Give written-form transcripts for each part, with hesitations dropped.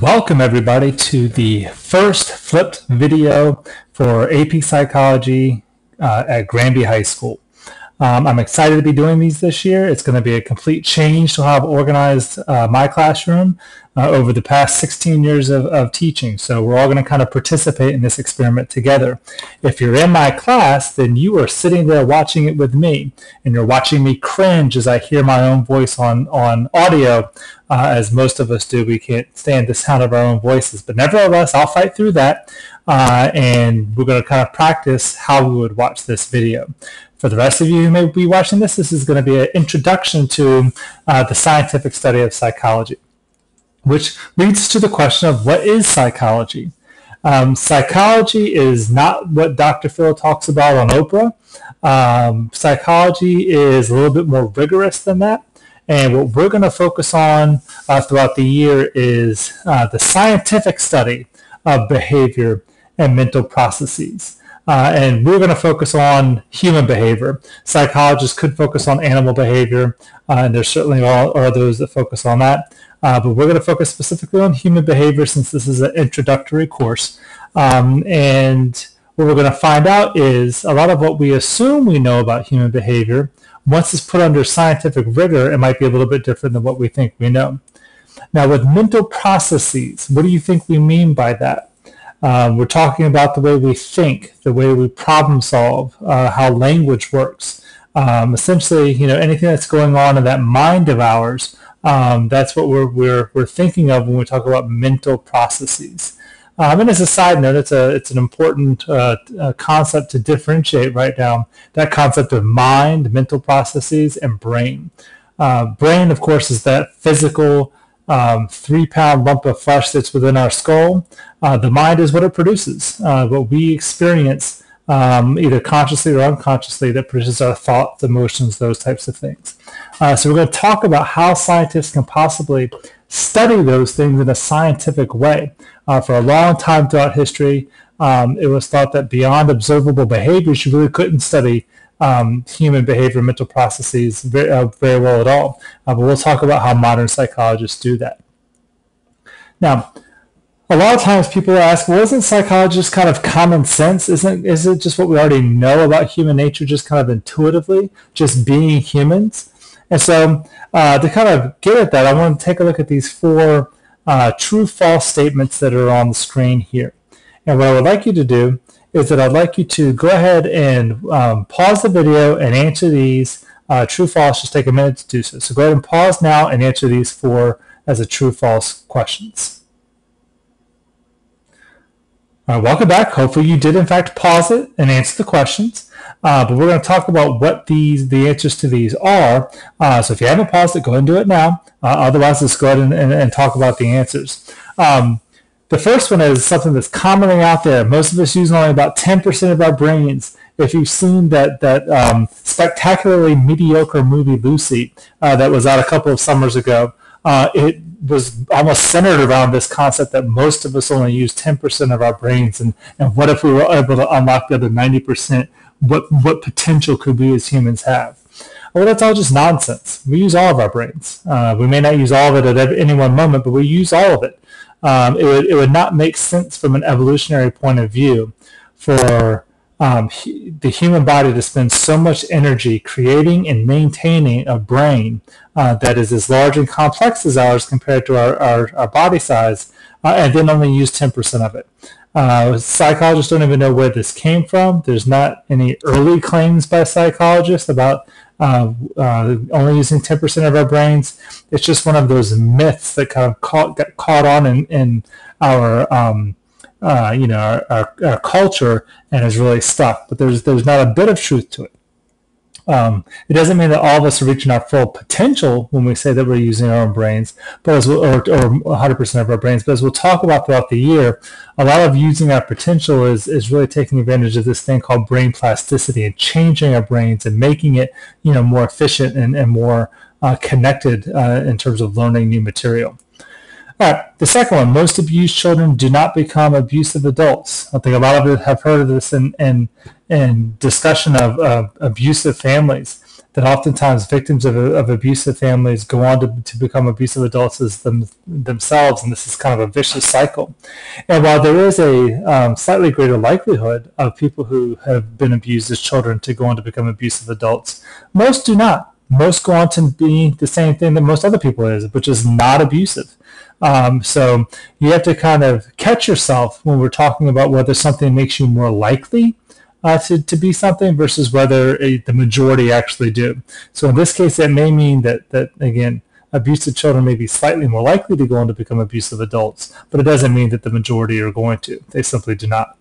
Welcome everybody to the first flipped video for AP Psychology at Granby High School. I'm excited to be doing these this year. It's going to be a complete change to how I've organized my classroom over the past 16 years of teaching. So we're all going to kind of participate in this experiment together. If you're in my class, then you are sitting there watching it with me, and you're watching me cringe as I hear my own voice on audio, as most of us do. We can't stand the sound of our own voices, but nevertheless, I'll fight through that, and we're going to kind of practice how we would watch this video. For the rest of you who may be watching this is going to be an introduction to the scientific study of psychology, which leads us to the question of what is psychology? Psychology is not what Dr. Phil talks about on Oprah. Psychology is a little bit more rigorous than that. And what we're going to focus on throughout the year is the scientific study of behavior and mental processes. And we're going to focus on human behavior. Psychologists could focus on animal behavior, and there certainly are those that focus on that. But we're going to focus specifically on human behavior since this is an introductory course. And what we're going to find out is a lot of what we assume we know about human behavior, once it's put under scientific rigor, it might be a little bit different than what we think we know. Now, with mental processes, what do you think we mean by that? We're talking about the way we think, the way we problem solve, how language works. Essentially, anything that's going on in that mind of ours, that's what we're thinking of when we talk about mental processes. And as a side note, it's an important concept to differentiate right now, that concept of mind, mental processes, and brain. Brain, of course, is that physical 3-pound lump of flesh that's within our skull. The mind is what it produces, what we experience either consciously or unconsciously, that produces our thoughts, emotions, those types of things. So we're going to talk about how scientists can possibly study those things in a scientific way. For a long time throughout history, it was thought that beyond observable behaviors, you really couldn't study human behavior, mental processes very well at all. But we'll talk about how modern psychologists do that. Now, a lot of times people ask, well, isn't psychology just kind of common sense? Is it just what we already know about human nature, just kind of intuitively, just being humans? And so to kind of get at that, I want to take a look at these 4 true-false statements that are on the screen here. And what I would like you to do is that I'd like you to go ahead and pause the video and answer these true-false. Just take a minute to do so. So go ahead and pause now and answer these 4 as a true-false questions. All right, welcome back. Hopefully you did in fact pause it and answer the questions. But we're going to talk about what the answers to these are. So if you haven't paused it, go ahead and do it now. Otherwise, let's go ahead and talk about the answers. The first one is something that's commonly out there. Most of us use only about 10% of our brains. If you've seen that spectacularly mediocre movie Lucy that was out a couple of summers ago, it was almost centered around this concept that most of us only use 10% of our brains, and what if we were able to unlock the other 90%? What potential could we as humans have? Well, that's all just nonsense. We use all of our brains. We may not use all of it at any one moment, but we use all of it. It would not make sense from an evolutionary point of view for the human body to spend so much energy creating and maintaining a brain that is as large and complex as ours compared to our body size, and then only use 10% of it. Psychologists don't even know where this came from. There's not any early claims by psychologists about only using 10% of our brains. It's just one of those myths that kind of got caught on in our our culture and is really stuck. But there's not a bit of truth to it. It doesn't mean that all of us are reaching our full potential when we say that we're using our own brains, but or 100% of our brains. But as we'll talk about throughout the year, a lot of using our potential is really taking advantage of this thing called brain plasticity and changing our brains and making it more efficient and more connected in terms of learning new material. All right, the second one, most abused children do not become abusive adults. I think a lot of you have heard of this in discussion of abusive families, that oftentimes victims of abusive families go on to become abusive adults themselves, and this is kind of a vicious cycle. And while there is a slightly greater likelihood of people who have been abused as children to go on to become abusive adults, most do not. Most go on to be the same thing that most other people is, which is not abusive. So you have to kind of catch yourself when we're talking about whether something makes you more likely to be something versus whether the majority actually do. So in this case, it may mean that again, abusive children may be slightly more likely to go on to become abusive adults, but it doesn't mean that the majority are going to. They simply do not.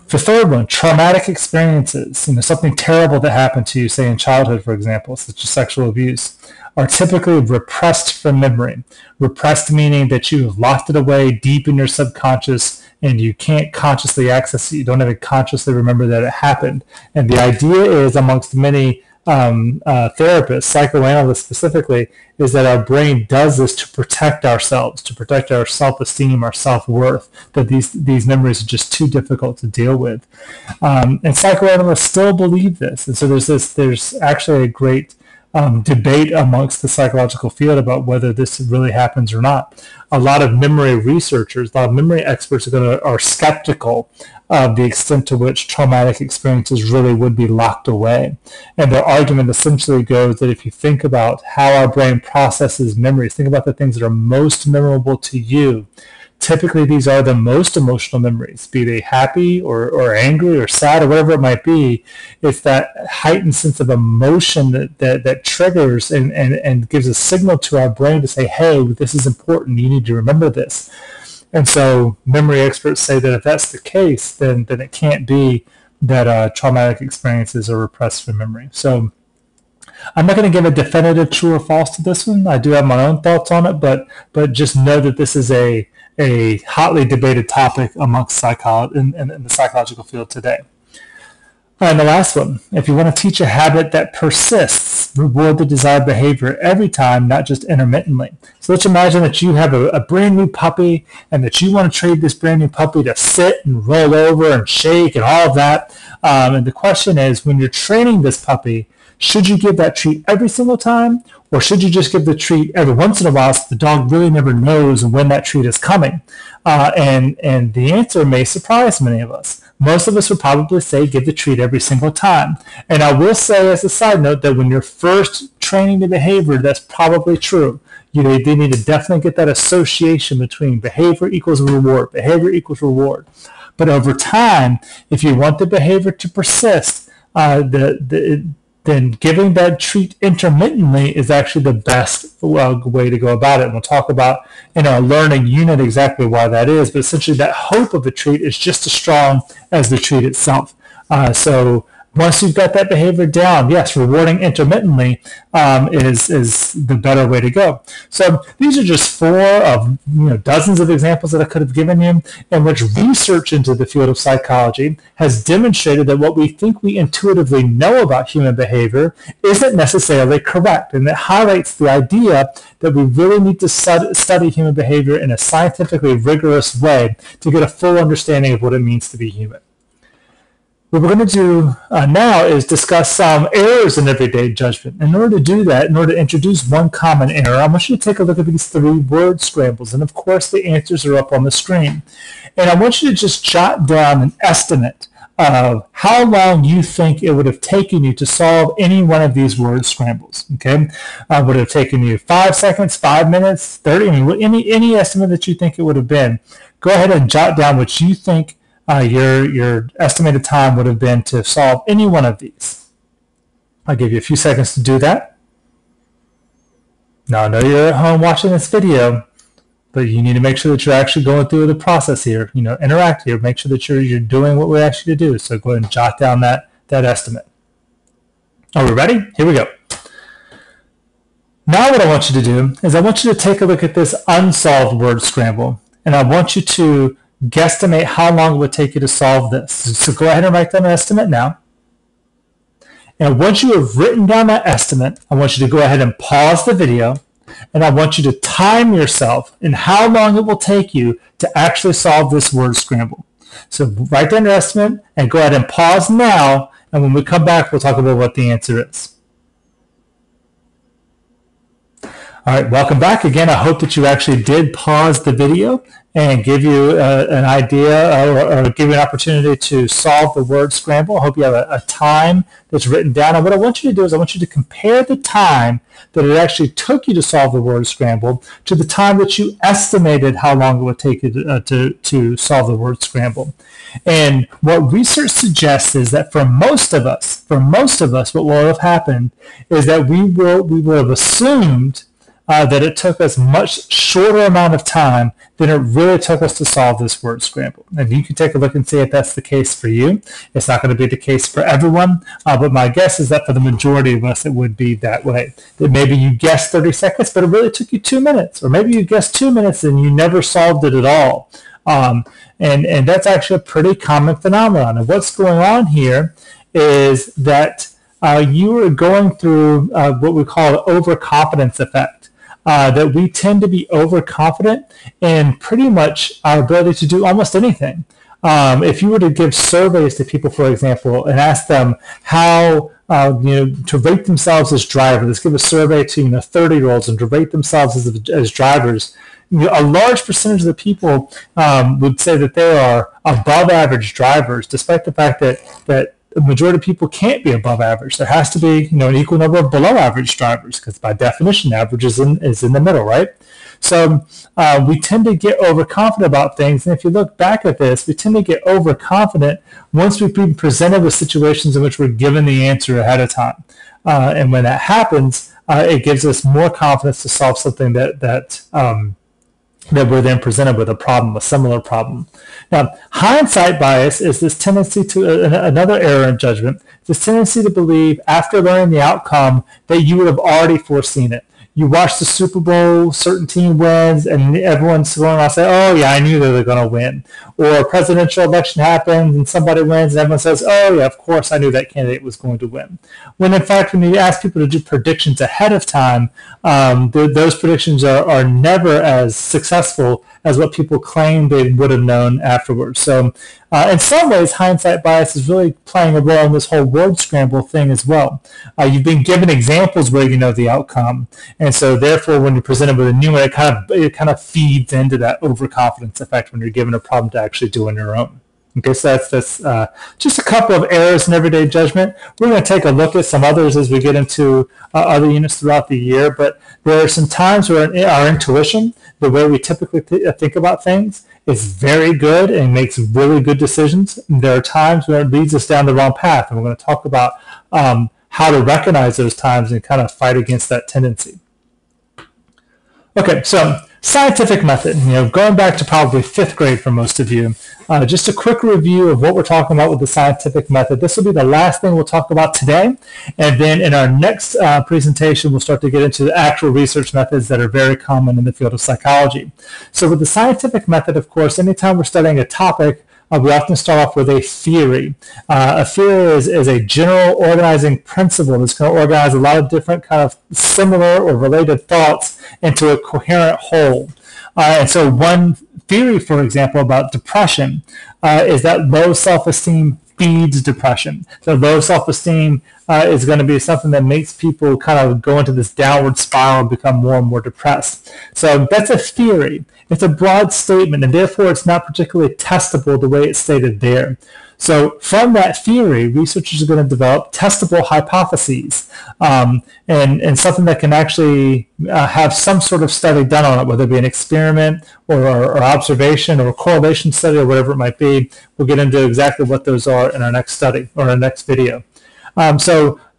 The third one, traumatic experiences, something terrible that happened to you, say in childhood, for example, such as sexual abuse, are typically repressed from memory. Repressed meaning that you have locked it away deep in your subconscious and you can't consciously access it. You don't even consciously remember that it happened. And the idea is, amongst many therapists, psychoanalysts specifically, is that our brain does this to protect ourselves, to protect our self-esteem, our self-worth, that these memories are just too difficult to deal with. And psychoanalysts still believe this. And so there's actually a great debate amongst the psychological field about whether this really happens or not. A lot of memory researchers, a lot of memory experts are skeptical of the extent to which traumatic experiences really would be locked away. And their argument essentially goes that if you think about how our brain processes memories, think about the things that are most memorable to you, typically these are the most emotional memories, be they happy or angry or sad or whatever it might be. It's that heightened sense of emotion that triggers and gives a signal to our brain to say, hey, this is important, you need to remember this. And so memory experts say that if that's the case, then it can't be that traumatic experiences are repressed from memory. So I'm not going to give a definitive true or false to this one. I do have my own thoughts on it, but just know that this is a hotly debated topic amongst in the psychological field today. And the last one, if you want to teach a habit that persists, reward the desired behavior every time, not just intermittently. So let's imagine that you have a brand new puppy and that you want to train this brand new puppy to sit and roll over and shake and all of that. And the question is, when you're training this puppy, should you give that treat every single time, or should you just give the treat every once in a while so the dog really never knows when that treat is coming? And the answer may surprise many of us. Most of us would probably say give the treat every single time. And I will say as a side note that when you're first training the behavior, that's probably true. They need to definitely get that association between behavior equals reward, behavior equals reward. But over time, if you want the behavior to persist, then giving that treat intermittently is actually the best way to go about it. And we'll talk about in our learning unit exactly why that is. But essentially that hope of a treat is just as strong as the treat itself. So once you've got that behavior down, yes, rewarding intermittently is the better way to go. So these are just 4 of dozens of examples that I could have given you, in which research into the field of psychology has demonstrated that what we think we intuitively know about human behavior isn't necessarily correct. And it highlights the idea that we really need to study human behavior in a scientifically rigorous way to get a full understanding of what it means to be human. What we're going to do now is discuss some errors in everyday judgment. In order to do that, in order to introduce one common error, I want you to take a look at these 3 word scrambles. And of course, the answers are up on the screen. And I want you to just jot down an estimate of how long you think it would have taken you to solve any one of these word scrambles. Okay, would it have taken you 5 seconds, 5 minutes, 30? Any estimate that you think it would have been. Go ahead and jot down what you think your estimated time would have been to solve any one of these. I'll give you a few seconds to do that. Now, I know you're at home watching this video, but you need to make sure that you're actually going through the process here. Interact here. Make sure that you're doing what we asked you to do. So go ahead and jot down that estimate. Are we ready? Here we go. Now what I want you to do is I want you to take a look at this unsolved word scramble, and I want you to guesstimate how long it would take you to solve this. So go ahead and write down an estimate now. And once you have written down that estimate, I want you to go ahead and pause the video, and I want you to time yourself in how long it will take you to actually solve this word scramble. So write down your estimate and go ahead and pause now And when we come back, we'll talk about what the answer is. All right, welcome back again. I hope that you actually did pause the video and give you an idea or give you an opportunity to solve the word scramble. I hope you have a time that's written down. And what I want you to do is I want you to compare the time that it actually took you to solve the word scramble to the time that you estimated how long it would take you to solve the word scramble. And what research suggests is that for most of us, what will have happened is that we will have assumed that it took us much shorter amount of time than it really took us to solve this word scramble. And you can take a look and see if that's the case for you. It's not going to be the case for everyone, but my guess is that for the majority of us, it would be that way. That maybe you guessed 30 seconds, but it really took you 2 minutes. Or maybe you guessed 2 minutes and you never solved it at all. And that's actually a pretty common phenomenon. And what's going on here is that you are going through what we call an overconfidence effect. That we tend to be overconfident in pretty much our ability to do almost anything. If you were to give surveys to people, for example, and ask them how to rate themselves as drivers, let's give a survey to 30-year-olds and to rate themselves as drivers. A large percentage of the people would say that they are above average drivers, despite the fact that the majority of people can't be above average. There has to be, an equal number of below average drivers, because by definition, average is in the middle, right? So we tend to get overconfident about things, and if you look back at this, we tend to get overconfident once we've been presented with situations in which we're given the answer ahead of time. And when that happens, it gives us more confidence to solve something that we're then presented with a similar problem. Now, hindsight bias is this tendency to, another error in judgment, this tendency to believe after learning the outcome that you would have already foreseen it. You watch the Super Bowl, certain team wins, and everyone's going around saying, oh yeah, I knew they were going to win. Or a presidential election happens and somebody wins and everyone says, oh yeah, of course I knew that candidate was going to win. When in fact, when you ask people to do predictions ahead of time, those predictions are never as successful as what people claim they would have known afterwards. So in some ways, hindsight bias is really playing a role in this whole word scramble thing as well. You've been given examples where you know the outcome, and so therefore, when you're presented with a new one, it kind of feeds into that overconfidence effect when you're given a problem to actually do on your own. Okay, so that's just a couple of errors in everyday judgment. We're going to take a look at some others as we get into other units throughout the year, but there are some times where our intuition, the way we typically think about things, is very good and makes really good decisions. And there are times where it leads us down the wrong path, and we're going to talk about how to recognize those times and kind of fight against that tendency. Okay, so scientific method, going back to probably 5th grade for most of you. Just a quick review of what we're talking about with the scientific method. This will be the last thing we'll talk about today. And then in our next presentation, we'll start to get into the actual research methods that are very common in the field of psychology. So with the scientific method, of course, anytime we're studying a topic, we often start off with a theory. A theory is a general organizing principle that's going to organize a lot of different kind of similar or related thoughts into a coherent whole. And so one theory, for example, about depression is that low self-esteem feeds depression. So low self-esteem is going to be something that makes people kind of go into this downward spiral and become more and more depressed. So that's a theory. It's a broad statement, and therefore it's not particularly testable the way it's stated there. So from that theory, researchers are going to develop testable hypotheses and something that can actually have some sort of study done on it, whether it be an experiment or observation or a correlation study or whatever it might be. We'll get into exactly what those are in our next study or our next video.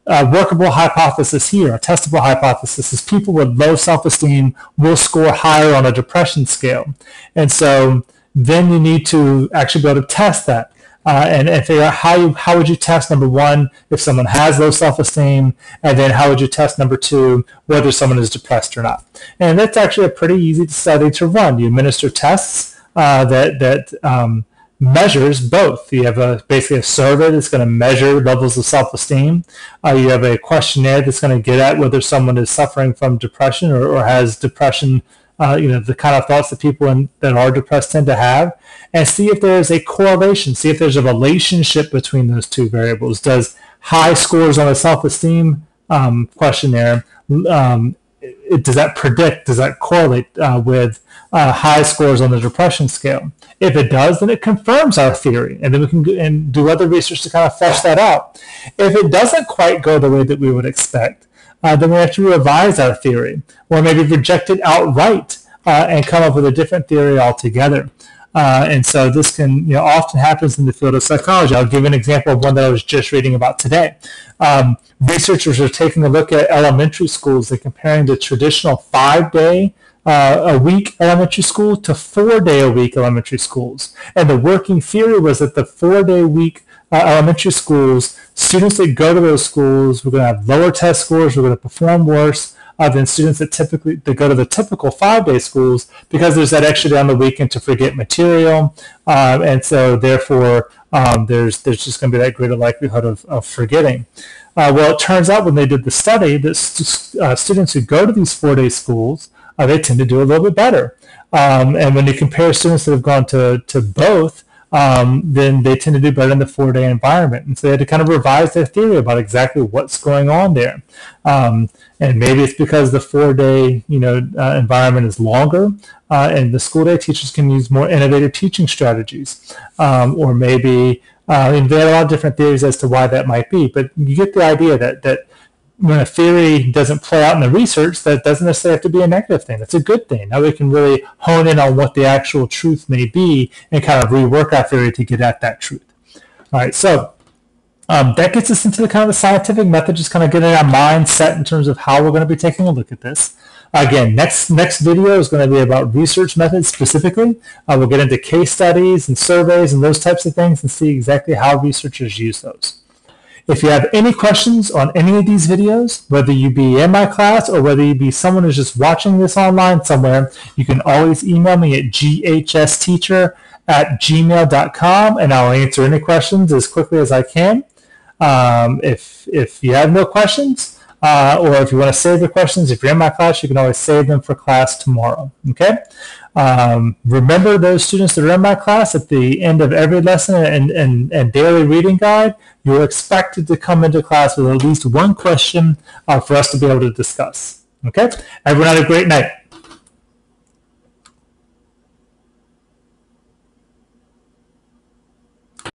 Workable hypothesis here, a testable hypothesis, is people with low self-esteem will score higher on a depression scale. And so then you need to actually be able to test that. And figure out how would you test, number one, if someone has low self-esteem, and then how would you test, number two, whether someone is depressed or not. And that's actually a pretty easy study to run. You administer tests that measures both. You have basically a survey that's going to measure levels of self-esteem. You have a questionnaire that's going to get at whether someone is suffering from depression or has depression the kind of thoughts that people that are depressed tend to have, and see if there's a correlation, see if there's a relationship between those two variables. Does high scores on a self-esteem questionnaire, does that correlate with high scores on the depression scale? If it does, then it confirms our theory, and then we can do other research to kind of flesh that out. If it doesn't quite go the way that we would expect, then we have to revise our theory, or maybe reject it outright and come up with a different theory altogether. And so this can often happens in the field of psychology. I'll give an example of one that I was just reading about today. Researchers are taking a look at elementary schools and comparing the traditional 5-day a week elementary school to 4-day a week elementary schools. And the working theory was that the 4-day week elementary schools, students that go to those schools were going to have lower test scores, were going to perform worse than students that go to the typical 5-day schools, because there's that extra day on the weekend to forget material, and so therefore there's just going to be that greater likelihood of forgetting. Well, it turns out when they did the study that students who go to these 4-day schools, they tend to do a little bit better. And when you compare students that have gone to both, then they tend to do better in the 4-day environment. And so they had to kind of revise their theory about exactly what's going on there. And maybe it's because the 4-day environment is longer, and the school day teachers can use more innovative teaching strategies. Or maybe and there are a lot of different theories as to why that might be. But you get the idea that when a theory doesn't play out in the research, that doesn't necessarily have to be a negative thing. That's a good thing. Now we can really hone in on what the actual truth may be and kind of rework our theory to get at that truth. All right, so that gets us into the kind of the scientific method, just kind of getting our mind set in terms of how we're going to be taking a look at this. Again, next video is going to be about research methods specifically. We'll get into case studies and surveys and those types of things and see exactly how researchers use those. If you have any questions on any of these videos, whether you be in my class or whether you be someone who's just watching this online somewhere, you can always email me at ghsteacher@gmail.com, and I'll answer any questions as quickly as I can. If you have no questions, or if you want to save your questions, if you're in my class, you can always save them for class tomorrow. Okay? Remember, those students that are in my class, at the end of every lesson and daily reading guide, you're expected to come into class with at least one question for us to be able to discuss. Okay? Everyone have a great night.